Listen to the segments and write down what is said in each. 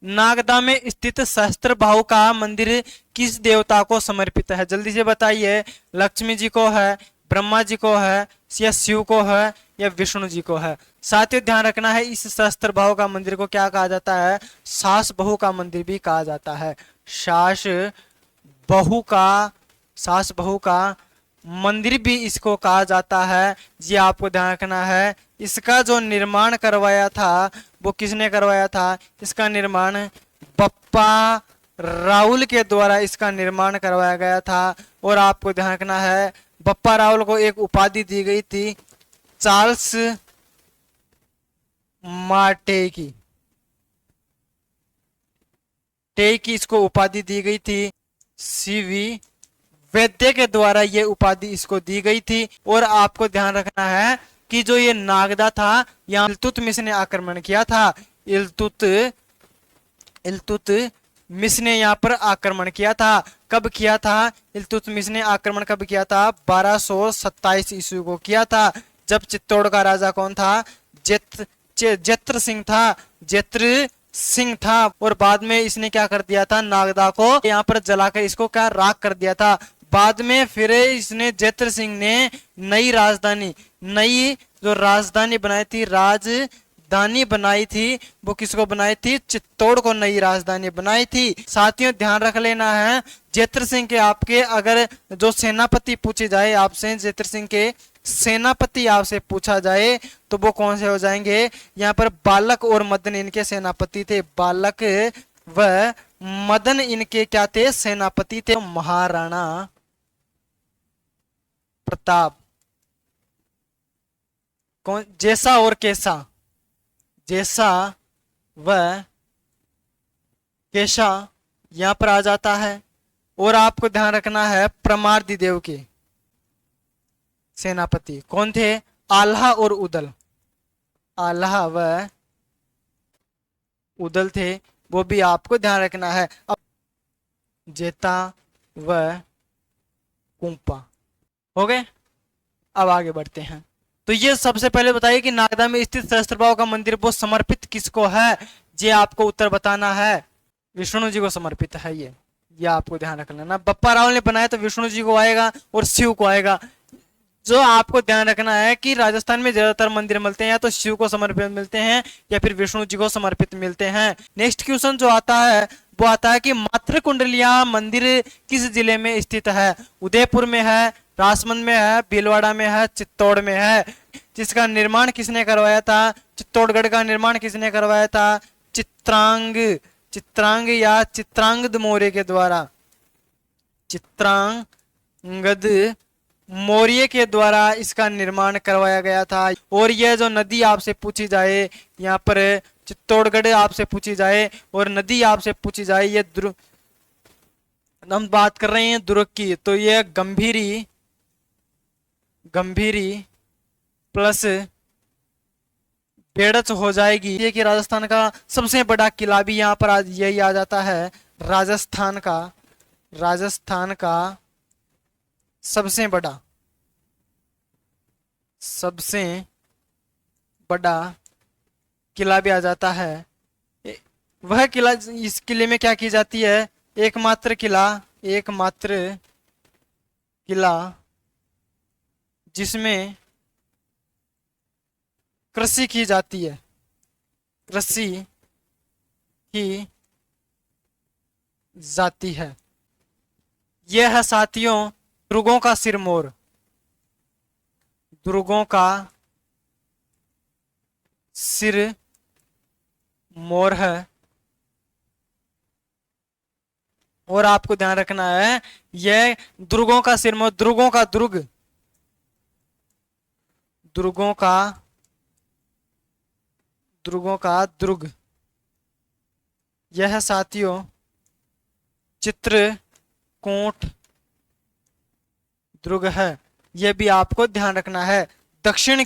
नागदा में स्थित सहस्त्र बाहु का मंदिर किस देवता को समर्पित है? जल्दी से बताइए। लक्ष्मी जी को है, ब्रह्मा जी को है, या शिव को है, या विष्णु जी को है? साथियों ध्यान रखना है, इस सहस्त्र बाहु का मंदिर को क्या कहा जाता है? सास बहू का मंदिर भी कहा जाता है। सास बहू का, सास बहू का मंदिर भी इसको कहा जाता है। ये आपको ध्यान रखना है। इसका जो निर्माण करवाया था वो किसने करवाया था? इसका निर्माण बप्पा राहुल के द्वारा इसका निर्माण करवाया गया था। और आपको ध्यान रखना है, बप्पा राहुल को एक उपाधि दी गई थी, चार्ल्स मार्टे की। टे की इसको उपाधि दी गई थी। सीवी वैद्य के द्वारा ये उपाधि इसको दी गई थी। और आपको ध्यान रखना है कि जो ये नागदा था, यहाँ इल्तुतमिश ने आक्रमण किया था। इल्तुतमिश ने यहाँ पर आक्रमण किया था। कब किया था? इल्तुतमिश ने आक्रमण कब किया था? 1227 ईस्वी को किया था। जब चित्तौड़ का राजा कौन था? जत्र सिंह था। जत्र सिंह था। और बाद में इसने क्या कर दिया था? नागदा को यहाँ पर जलाकर इसको क्या राख कर दिया था। बाद में फिर इसने जत्र सिंह ने नई जो राजधानी बनाई थी, राजधानी बनाई थी, वो किसको बनाई थी? चित्तौड़ को नई राजधानी बनाई थी। साथियों ध्यान रख लेना है, जत्र सिंह के आपके अगर जो सेनापति पूछे जाए आपसे, जत्र सिंह के सेनापति आपसे पूछा जाए तो वो कौन से हो जाएंगे? यहाँ पर बालक और मदन इनके सेनापति थे। बालक व मदन इनके क्या थे? सेनापति थे। महाराणा प्रताप। कौन? जैसा और कैसा, जैसा व कैसा यहां पर आ जाता है। और आपको ध्यान रखना है, प्रमार्दी देव के सेनापति कौन थे? आल्हा और उदल। आल्हा व उदल थे, वो भी आपको ध्यान रखना है। अब जेता व कुंपा हो गए। अब आगे बढ़ते हैं। तो ये सबसे पहले बताइए कि नागदा में स्थित सहस्त्रबाहु का मंदिर वो समर्पित किसको है? ये आपको उत्तर बताना है। विष्णु जी को समर्पित है ये आपको ध्यान रख लेना। बप्पा राहुल ने बनाया तो विष्णु जी को आएगा और शिव को आएगा। जो आपको ध्यान रखना है कि राजस्थान में ज्यादातर मंदिर मिलते हैं या तो शिव को समर्पित मिलते हैं या फिर विष्णु जी को समर्पित मिलते हैं। नेक्स्ट क्वेश्चन जो आता है वो आता है कि मातृ कुंडलिया मंदिर किस जिले में स्थित है? उदयपुर में है, राजसमंद में है, भीलवाड़ा में है, चित्तौड़ में है। जिसका निर्माण किसने करवाया था? चित्तौड़गढ़ का निर्माण किसने करवाया था? चित्रांग या चित्रांगद मौर्य के द्वारा। चित्रांगद मौर्य के द्वारा इसका निर्माण करवाया गया था। और यह जो नदी आपसे पूछी जाए, यहाँ पर चित्तौड़गढ़ आपसे पूछी जाए और नदी आपसे पूछी जाए, ये हम बात कर रहे हैं दुर्ग की, तो यह गंभीरी प्लस बेड़च हो जाएगी। ये कि राजस्थान का सबसे बड़ा किला भी यहाँ पर यही आ जाता है। राजस्थान का सबसे बड़ा किला भी आ जाता है। वह किला, इस किले में क्या की जाती है? एकमात्र किला जिसमें कृषि की जाती है। यह है साथियों दुर्गों का सिरमौर। दुर्गों का सिरमौर है। और आपको ध्यान रखना है, यह दुर्गों का सिरमौर, दुर्गों का दुर्ग, यह साथियों चित्रकूट दुर्ग है। यह भी आपको ध्यान रखना है। दक्षिणी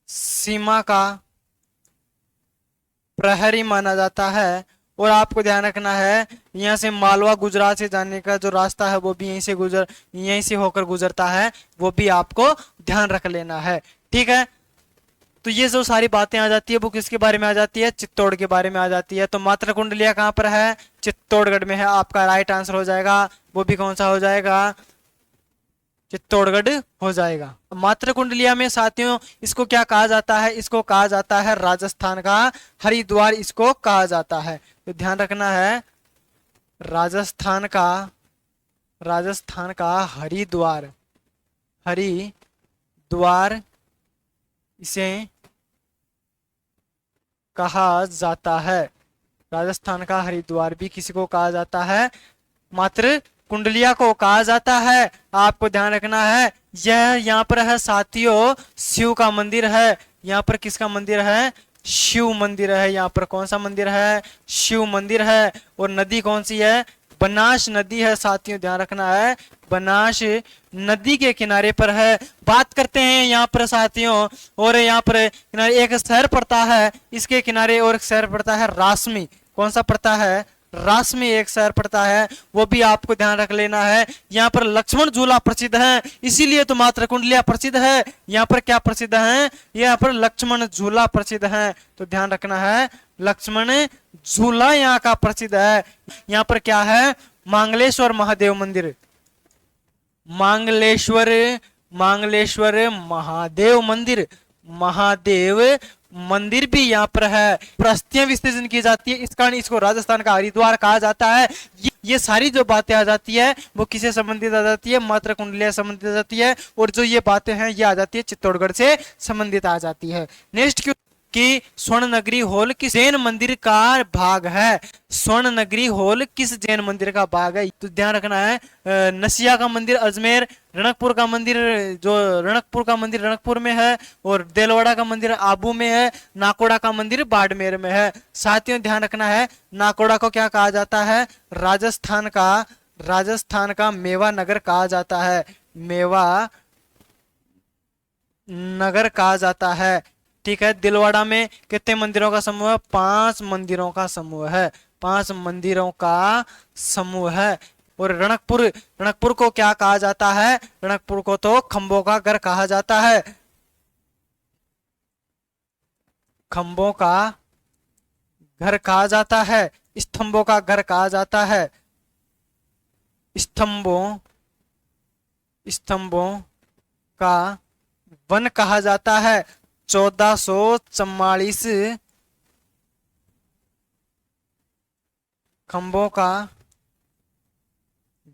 सीमा का प्रहरी माना जाता है। और आपको ध्यान रखना है, यहाँ से मालवा गुजरात से जाने का जो रास्ता है वो भी यहीं से होकर गुजरता है। वो भी आपको ध्यान रख लेना है। ठीक है। तो ये जो सारी बातें आ जाती है वो किसके बारे में आ जाती है, चित्तौड़ के बारे में आ जाती है। तो मात्र कुंडलिया कहाँ पर है, चित्तौड़गढ़ में है। आपका राइट आंसर हो जाएगा वो भी कौन सा हो जाएगा, चित्तौड़गढ़ हो जाएगा। मात्र कुंडलिया में साथियों इसको क्या कहा जाता है, इसको कहा जाता है राजस्थान का हरिद्वार, इसको कहा जाता है। तो ध्यान रखना है, राजस्थान का, राजस्थान का हरिद्वार, हरिद्वार इसे कहा जाता है। राजस्थान का हरिद्वार भी किसी को कहा जाता है, मात्र कुंडलिया को कहा जाता है। आपको ध्यान रखना है, यह यहाँ पर है साथियों शिव का मंदिर है। यहाँ पर किसका मंदिर है, शिव मंदिर है। यहाँ पर कौन सा मंदिर है, शिव मंदिर है। और नदी कौन सी है, बनास नदी है साथियों, ध्यान रखना है, बनास नदी के किनारे पर है। बात करते हैं यहाँ पर साथियों, और यहाँ पर किनारे एक शहर पड़ता है, इसके किनारे और एक शहर पड़ता है रासमी। कौन सा पड़ता है, रासमी एक शहर पड़ता है, वो भी आपको ध्यान रख लेना है। यहाँ पर लक्ष्मण झूला प्रसिद्ध है, इसीलिए तो मात्र कुंडलिया प्रसिद्ध है। यहाँ पर क्या प्रसिद्ध है, यहाँ पर लक्ष्मण झूला प्रसिद्ध है। तो ध्यान रखना है, लक्ष्मण झूला यहाँ का प्रसिद्ध है। यहाँ पर क्या है, मांगलेश्वर महादेव मंदिर, मांगलेश्वर, मांगलेश्वर महादेव मंदिर, महादेव मंदिर भी यहाँ पर है। प्रस्तियां विसर्जन की जाती है, इस कारण इसको राजस्थान का हरिद्वार कहा जाता है। ये सारी जो बातें आ जाती है वो किसे संबंधित आ जाती है, मात्र कुंडलिया संबंधित आ जाती है। और जो ये बातें हैं ये आ जाती है चित्तौड़गढ़ से संबंधित आ जाती है। नेक्स्ट क्यों कि स्वर्ण नगरी हॉल किस जैन मंदिर का भाग है, स्वर्ण नगरी हॉल किस जैन मंदिर का भाग है। तो ध्यान रखना है, नसिया का मंदिर अजमेर, रणकपुर का मंदिर, जो रणकपुर का मंदिर रणकपुर में है, और देलवाड़ा का मंदिर आबू में है, नाकोड़ा का मंदिर बाड़मेर में है। साथियों ध्यान रखना है, नाकोड़ा को क्या कहा जाता है, राजस्थान का, राजस्थान का मेवा नगर कहा जाता है, मेवा नगर कहा जाता है। ठीक है, दिलवाड़ा में कितने मंदिरों का समूह है, 5 मंदिरों का समूह है, 5 मंदिरों का समूह है। और रणकपुर, रणकपुर को क्या कहा जाता है, रणकपुर को तो खंभों का घर कहा जाता है, खंभों का घर कहा जाता है, स्तंभों का घर कहा जाता है, स्तंभों, स्तंभों का वन कहा जाता है। 1444 खंभों का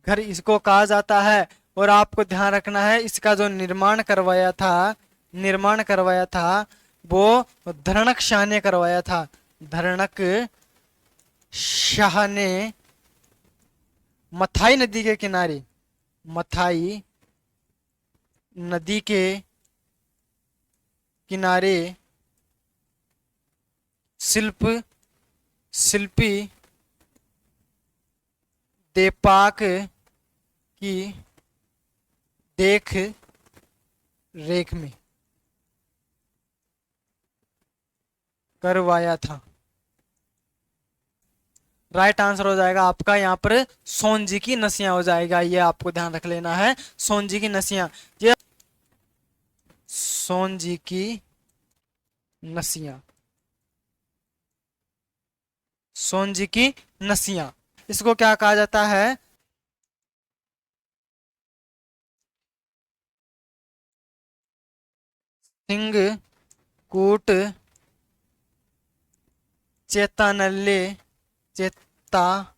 घर इसको कहा जाता है। और आपको ध्यान रखना है, इसका जो निर्माण करवाया था, निर्माण करवाया था वो धरणक शाह ने करवाया था, धरणक शाह ने मथाई नदी के किनारे, मथाई नदी के किनारे शिल्पी देपाक की देख रेख में करवाया था। राइट आंसर हो जाएगा आपका यहाँ पर सोनजी की नसियां हो जाएगा, ये आपको ध्यान रख लेना है, सोनजी की नसियां, ये सोनजी की नसियां, सोनजी की नसियां, इसको क्या कहा जाता है, सिंहकूट चेतानल्ले, चेतानल्ले,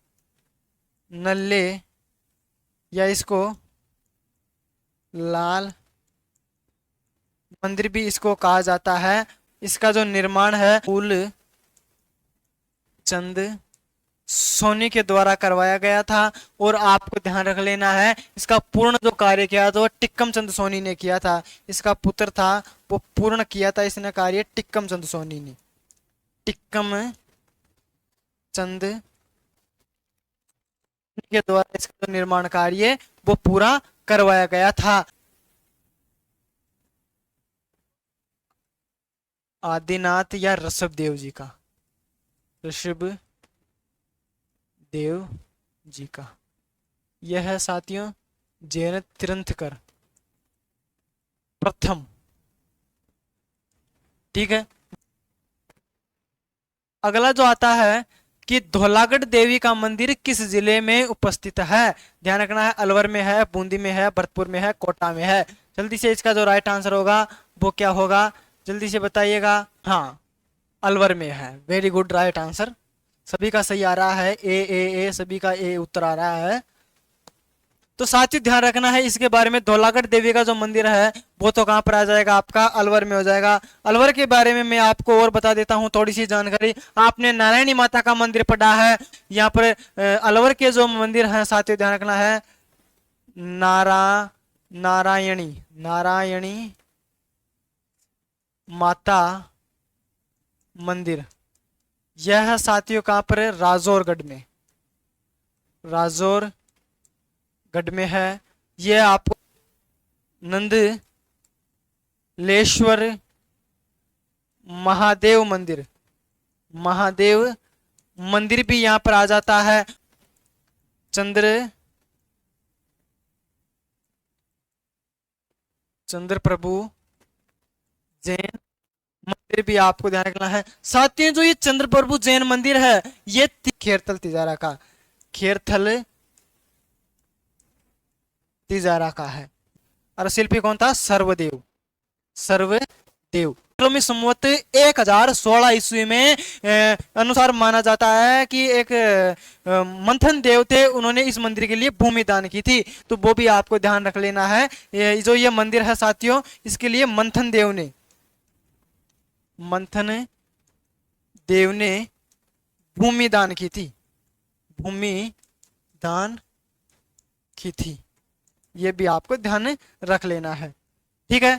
या इसको लाल मंदिर भी इसको कहा जाता है। इसका जो निर्माण है फूल चंद सोनी के द्वारा करवाया गया था। और आपको ध्यान रख लेना है, इसका पूर्ण जो कार्य किया था वो टिक्कम चंद सोनी ने किया था, इसका पुत्र था वो पूर्ण किया था इसने कार्य टिक्कम चंद सोनी ने, टिक्कम चंद के द्वारा इसका जो निर्माण कार्य वो पूरा करवाया गया था। आदिनाथ या ऋषभ देव जी का, ऋषभ देव जी का, यह है साथियों जैन तीर्थंकर प्रथम ठीक है। अगला जो आता है कि धौलागढ़ देवी का मंदिर किस जिले में उपस्थित है। ध्यान रखना है, अलवर में है, बूंदी में है, भरतपुर में है, कोटा में है। जल्दी से इसका जो राइट आंसर होगा वो क्या होगा, जल्दी से बताइएगा। हाँ, अलवर में है। Very good, right answer. सभी का सही आ रहा है, ए सभी का ए उत्तर आ रहा है। तो साथियों ध्यान रखना है इसके बारे में, धौलागढ़ देवी का जो मंदिर है वो तो कहां पर आ जाएगा, आपका अलवर में हो जाएगा। अलवर के बारे में मैं आपको और बता देता हूं थोड़ी सी जानकारी। आपने नारायणी माता का मंदिर पढ़ा है, यहाँ पर अलवर के जो मंदिर है साथियों ध्यान रखना है, नारायणी नारायणी माता मंदिर, यह है साथियों कहां पर है, राजौरगढ़ में, राजौरगढ़ में है। यह आपको नंदलेश्वर महादेव मंदिर, महादेव मंदिर भी यहां पर आ जाता है। चंद्र प्रभु जैन मंदिर भी आपको ध्यान रखना है। साथियों जो ये चंद्र प्रभु जैन मंदिर है ये खेरथल तिजारा का, खेरथल तिजारा का है। और शिल्पी कौन था, सर्वदेव, सर्वदेव। में संवत 1016 ईस्वी में अनुसार माना जाता है कि एक मंथन देव थे, उन्होंने इस मंदिर के लिए भूमि दान की थी। तो वो भी आपको ध्यान रख लेना है। जो ये मंदिर है साथियों, इसके लिए मंथन देव ने भूमि दान की थी, भूमि दान की थी। ये भी आपको ध्यान रख लेना है, ठीक है।